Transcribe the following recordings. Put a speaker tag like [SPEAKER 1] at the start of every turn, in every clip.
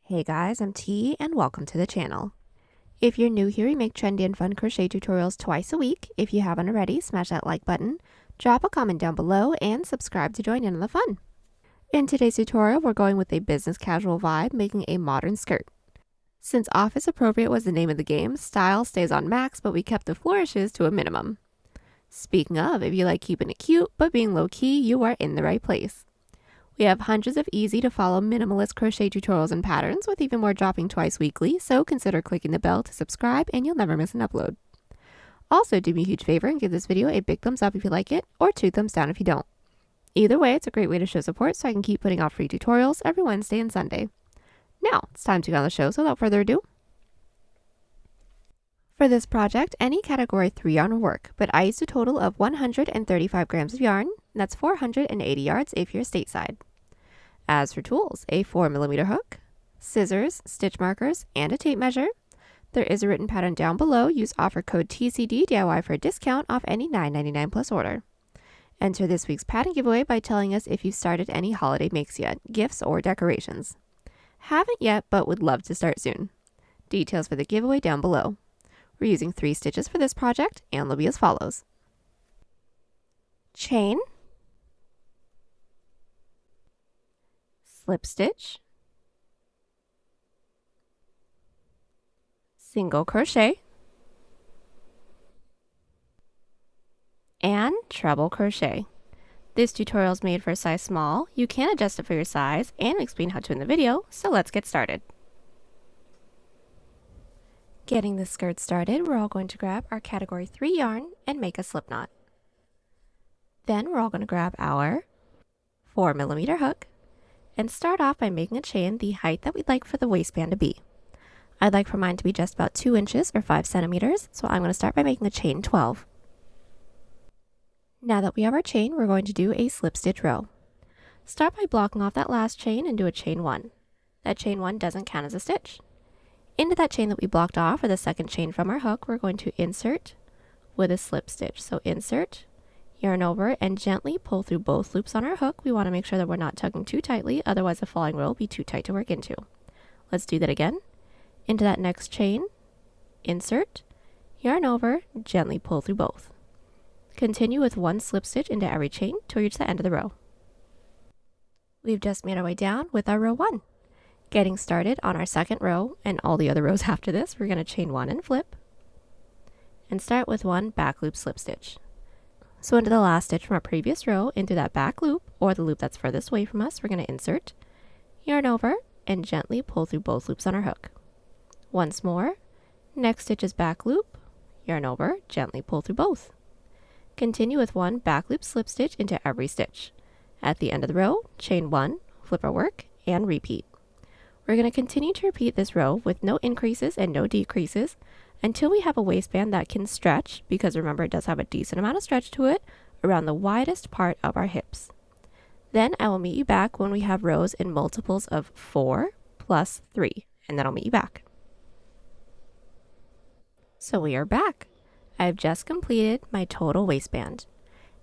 [SPEAKER 1] Hey guys, I'm T and welcome to the channel. If you're new here, we make trendy and fun crochet tutorials twice a week. If you haven't already, smash that like button, drop a comment down below, and subscribe to join in on the fun. In today's tutorial, we're going with a business casual vibe, making a modern skirt. Since office appropriate was the name of the game, style stays on max, but we kept the flourishes to a minimum. Speaking of, if you like keeping it cute but being low-key, you are in the right place. We have hundreds of easy to follow minimalist crochet tutorials and patterns with even more dropping twice weekly, so consider clicking the bell to subscribe and you'll never miss an upload. Also, do me a huge favor and give this video a big thumbs up if you like it, or 2 thumbs down if you don't. Either way, it's a great way to show support so I can keep putting out free tutorials every Wednesday and Sunday. Now, it's time to get on the show, so without further ado. For this project, any category 3 yarn will work, but I used a total of 135 grams of yarn. That's 480 yards if you're stateside. As for tools, a 4mm hook, scissors, stitch markers, and a tape measure. There is a written pattern down below. Use offer code TCDDIY for a discount off any $9.99 plus order. Enter this week's pattern giveaway by telling us if you've started any holiday makes yet, gifts or decorations. Haven't yet, but would love to start soon. Details for the giveaway down below. We're using 3 stitches for this project, and they'll be as follows. Chain, slip stitch, single crochet, and treble crochet. This tutorial is made for a size small. You can adjust it for your size and explain how to in the video, so let's get started. Getting the skirt started, we're all going to grab our category 3 yarn and make a slip knot. Then we're all going to grab our 4mm hook and start off by making a chain the height that we'd like for the waistband to be. I'd like for mine to be just about 2 inches or 5 centimeters, so I'm going to start by making a chain 12. Now that we have our chain, we're going to do a slip stitch row. Start by blocking off that last chain and do a chain 1. That chain 1 doesn't count as a stitch. Into that chain that we blocked off, or the second chain from our hook, we're going to insert with a slip stitch. So insert, yarn over, and gently pull through both loops on our hook. We want to make sure that we're not tugging too tightly, otherwise the following row will be too tight to work into. Let's do that again. Into that next chain, insert, yarn over, gently pull through both. Continue with 1 slip stitch into every chain to reach the end of the row. We've just made our way down with our row 1. Getting started on our second row and all the other rows after this, we're going to chain 1 and flip and start with 1 back loop slip stitch. So into the last stitch from our previous row, into that back loop or the loop that's furthest away from us, we're going to insert, yarn over, and gently pull through both loops on our hook. Once more, next stitch is back loop, yarn over, gently pull through both. Continue with 1 back loop slip stitch into every stitch. At the end of the row, chain 1, flip our work, and repeat. We're going to continue to repeat this row with no increases and no decreases until we have a waistband that can stretch, because remember it does have a decent amount of stretch to it, around the widest part of our hips. Then I will meet you back when we have rows in multiples of 4 plus 3, and then I'll meet you back. So we are back. I've just completed my total waistband.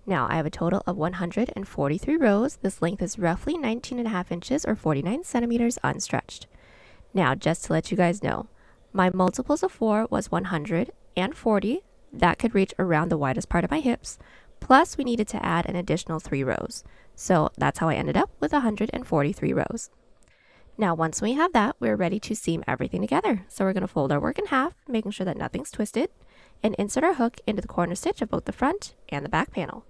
[SPEAKER 1] Now I have a total of 143 rows. This length is roughly 19.5 inches or 49 centimeters unstretched. Now just to let you guys know, my multiples of 4 was 140. That could reach around the widest part of my hips. Plus we needed to add an additional 3 rows. So that's how I ended up with 143 rows. Now once we have that, we're ready to seam everything together. So we're going to fold our work in half, making sure that nothing's twisted, and insert our hook into the corner stitch of both the front and the back panel.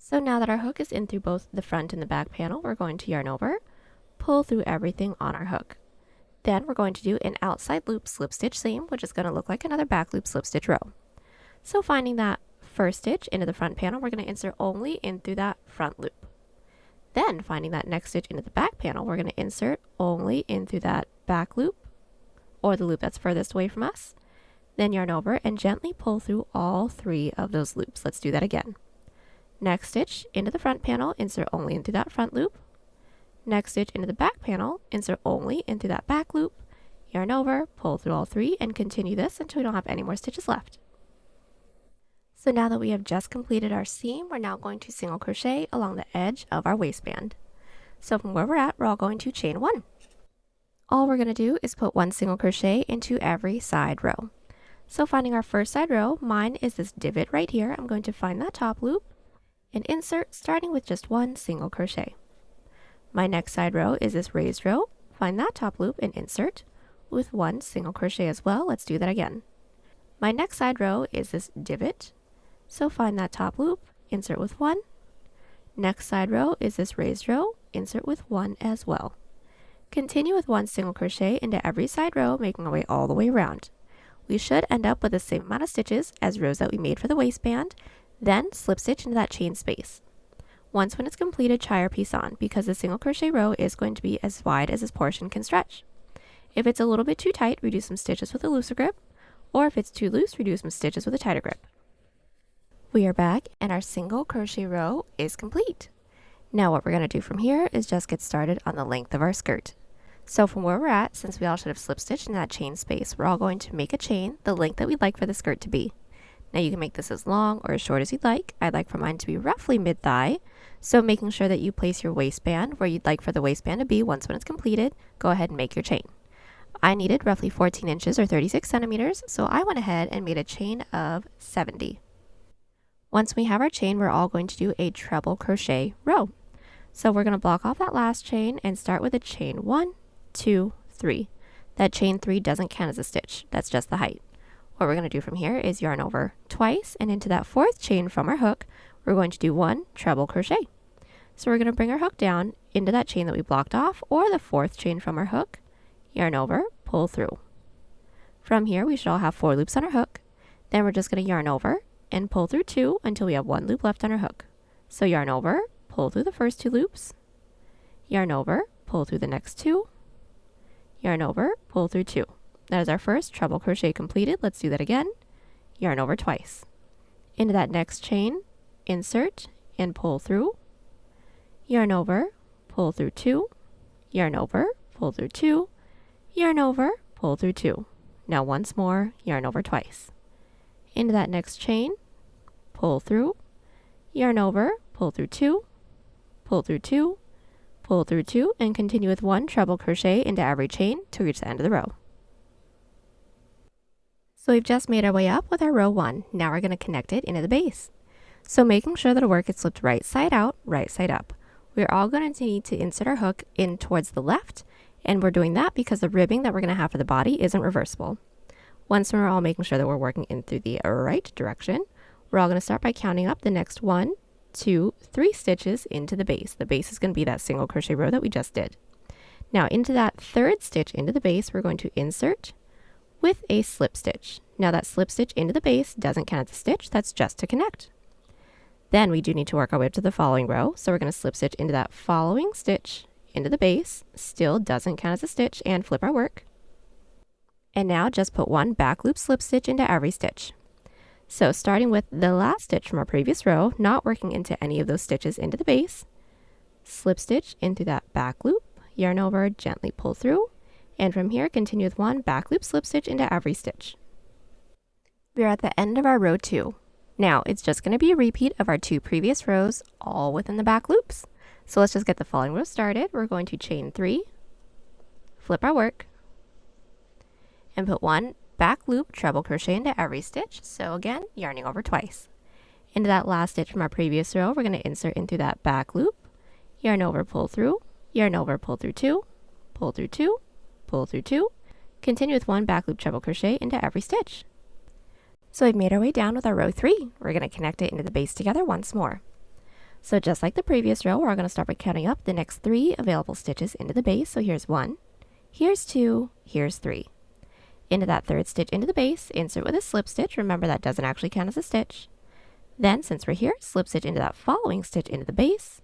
[SPEAKER 1] So now that our hook is in through both the front and the back panel, we're going to yarn over, pull through everything on our hook. Then we're going to do an outside loop slip stitch seam, which is going to look like another back loop slip stitch row. So finding that first stitch into the front panel, we're going to insert only in through that front loop. Then finding that next stitch into the back panel, we're going to insert only in through that back loop or the loop that's furthest away from us. Then yarn over and gently pull through all 3 of those loops. Let's do that again. Next stitch into the front panel, insert only into that front loop. Next stitch into the back panel, insert only into that back loop. Yarn over, pull through all 3, and continue this until we don't have any more stitches left. So now that we have just completed our seam, we're now going to single crochet along the edge of our waistband. So from where we're at, we're all going to chain 1. All we're going to do is put 1 single crochet into every side row. So finding our first side row, mine is this divot right here. I'm going to find that top loop and insert, starting with just 1 single crochet. My next side row is this raised row. Find that top loop and insert with 1 single crochet as well. Let's do that again. My next side row is this divot. So find that top loop, insert with 1. Next side row is this raised row, insert with 1 as well. Continue with 1 single crochet into every side row, making our way all the way around. We should end up with the same amount of stitches as rows that we made for the waistband, then slip stitch into that chain space. Once when it's completed, try our piece on, because the single crochet row is going to be as wide as this portion can stretch. If it's a little bit too tight, we do some stitches with a looser grip, or if it's too loose, we do some stitches with a tighter grip. We are back and our single crochet row is complete. Now what we're going to do from here is just get started on the length of our skirt. So from where we're at, since we all should have slip stitched in that chain space, we're all going to make a chain the length that we'd like for the skirt to be. Now you can make this as long or as short as you'd like. I'd like for mine to be roughly mid-thigh, so making sure that you place your waistband where you'd like for the waistband to be once when it's completed, go ahead and make your chain. I needed roughly 14 inches or 36 centimeters, so I went ahead and made a chain of 70. Once we have our chain, we're all going to do a treble crochet row. So we're going to block off that last chain and start with a chain 1, 2, 3. That chain 3 doesn't count as a stitch, that's just the height. What we're going to do from here is yarn over twice, and into that 4th chain from our hook, we're going to do 1 treble crochet. So we're going to bring our hook down into that chain that we blocked off, or the 4th chain from our hook, yarn over, pull through. From here, we should all have 4 loops on our hook. Then we're just going to yarn over and pull through 2 until we have 1 loop left on our hook. So yarn over, pull through the first 2 loops, yarn over, pull through the next 2, yarn over, pull through 2. That is our first treble crochet completed. Let's do that again. Yarn over twice. Into that next chain, insert and pull through, yarn over, pull through 2, yarn over, pull through 2, yarn over, pull through 2. Now once more, yarn over twice. Into that next chain, pull through, yarn over, pull through 2, pull through 2, pull through 2, and continue with 1 treble crochet into every chain to reach the end of the row. So we've just made our way up with our row 1. Now we're going to connect it into the base. So making sure that our work is slipped right side out, right side up. We're all going to need to insert our hook in towards the left, and we're doing that because the ribbing that we're going to have for the body isn't reversible. Once we're all making sure that we're working in through the right direction, we're all going to start by counting up the next 1, 2, 3 stitches into the base. The base is going to be that single crochet row that we just did. Now into that 3rd stitch into the base, we're going to insert with a slip stitch. Now that slip stitch into the base doesn't count as a stitch, that's just to connect. Then we do need to work our way up to the following row, so we're going to slip stitch into that following stitch into the base, still doesn't count as a stitch, and flip our work. And now just put 1 back loop slip stitch into every stitch. So starting with the last stitch from our previous row, not working into any of those stitches into the base, slip stitch into that back loop, yarn over, gently pull through, and from here continue with 1 back loop slip stitch into every stitch. We are at the end of our row 2. Now it's just going to be a repeat of our 2 previous rows, all within the back loops. So let's just get the following row started. We're going to chain 3, flip our work, and put 1 back loop treble crochet into every stitch. So again, yarning over twice. Into that last stitch from our previous row, we're going to insert into that back loop, yarn over, pull through, yarn over, pull through 2, pull through 2, pull through 2, continue with 1 back loop treble crochet into every stitch. So we've made our way down with our row 3. We're going to connect it into the base together once more. So just like the previous row, we're going to start by counting up the next 3 available stitches into the base. So here's 1, here's 2, here's 3. Into that 3rd stitch into the base, insert with a slip stitch. Remember that doesn't actually count as a stitch. Then since we're here, slip stitch into that following stitch into the base.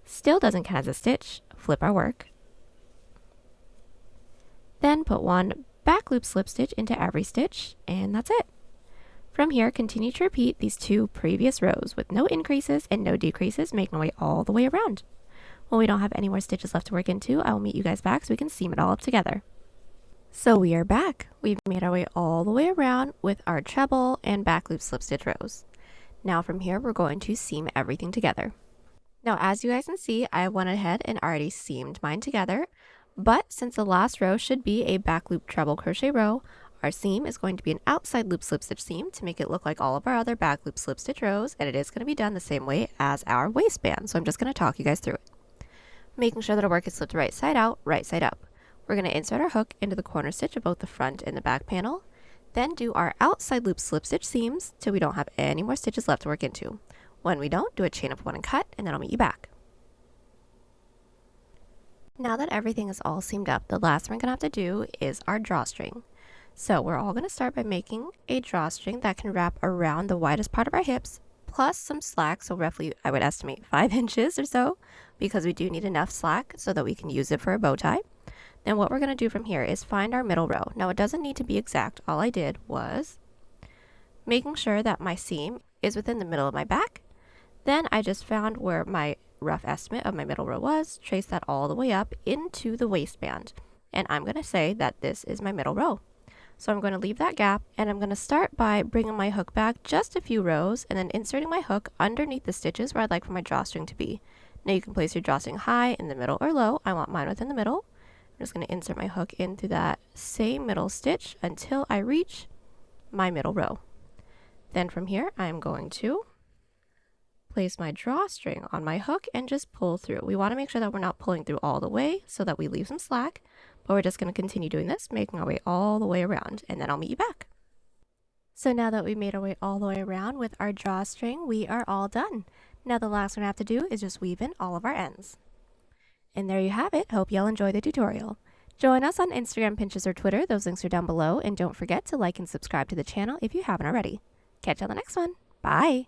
[SPEAKER 1] Still doesn't count as a stitch, flip our work. Then put 1 back loop slip stitch into every stitch, and that's it. From here, continue to repeat these 2 previous rows with no increases and no decreases, making our way all the way around. When we don't have any more stitches left to work into, I will meet you guys back so we can seam it all up together. So we are back. We've made our way all the way around with our treble and back loop slip stitch rows. Now from here, we're going to seam everything together. Now, as you guys can see, I went ahead and already seamed mine together, but since the last row should be a back loop treble crochet row, our seam is going to be an outside loop slip stitch seam to make it look like all of our other back loop slip stitch rows, and it is going to be done the same way as our waistband. So I'm just going to talk you guys through it. Making sure that our work is slipped right side out, right side up. We're going to insert our hook into the corner stitch of both the front and the back panel, then do our outside loop slip stitch seams till we don't have any more stitches left to work into. When we don't, do a chain of 1 and cut, and then I'll meet you back. Now that everything is all seamed up, the last thing we're going to have to do is our drawstring. So we're all going to start by making a drawstring that can wrap around the widest part of our hips, plus some slack, so roughly I would estimate 5 inches or so, because we do need enough slack so that we can use it for a bow tie. Then what we're going to do from here is find our middle row. Now it doesn't need to be exact. All I did was making sure that my seam is within the middle of my back. Then I just found where my rough estimate of my middle row was, trace that all the way up into the waistband. And I'm going to say that this is my middle row. So I'm going to leave that gap, and I'm going to start by bringing my hook back just a few rows and then inserting my hook underneath the stitches where I'd like for my drawstring to be. Now you can place your drawstring high, in the middle, or low. I want mine within the middle. I'm just going to insert my hook into that same middle stitch until I reach my middle row. Then from here, I'm going to place my drawstring on my hook and just pull through. We want to make sure that we're not pulling through all the way so that we leave some slack, but we're just going to continue doing this, making our way all the way around, and then I'll meet you back. So now that we made our way all the way around with our drawstring, we are all done. Now the last thing we have to do is just weave in all of our ends. And there you have it. Hope y'all enjoy the tutorial. Join us on Instagram, Pinterest, or Twitter. Those links are down below, and don't forget to like and subscribe to the channel if you haven't already. Catch you on the next one. Bye!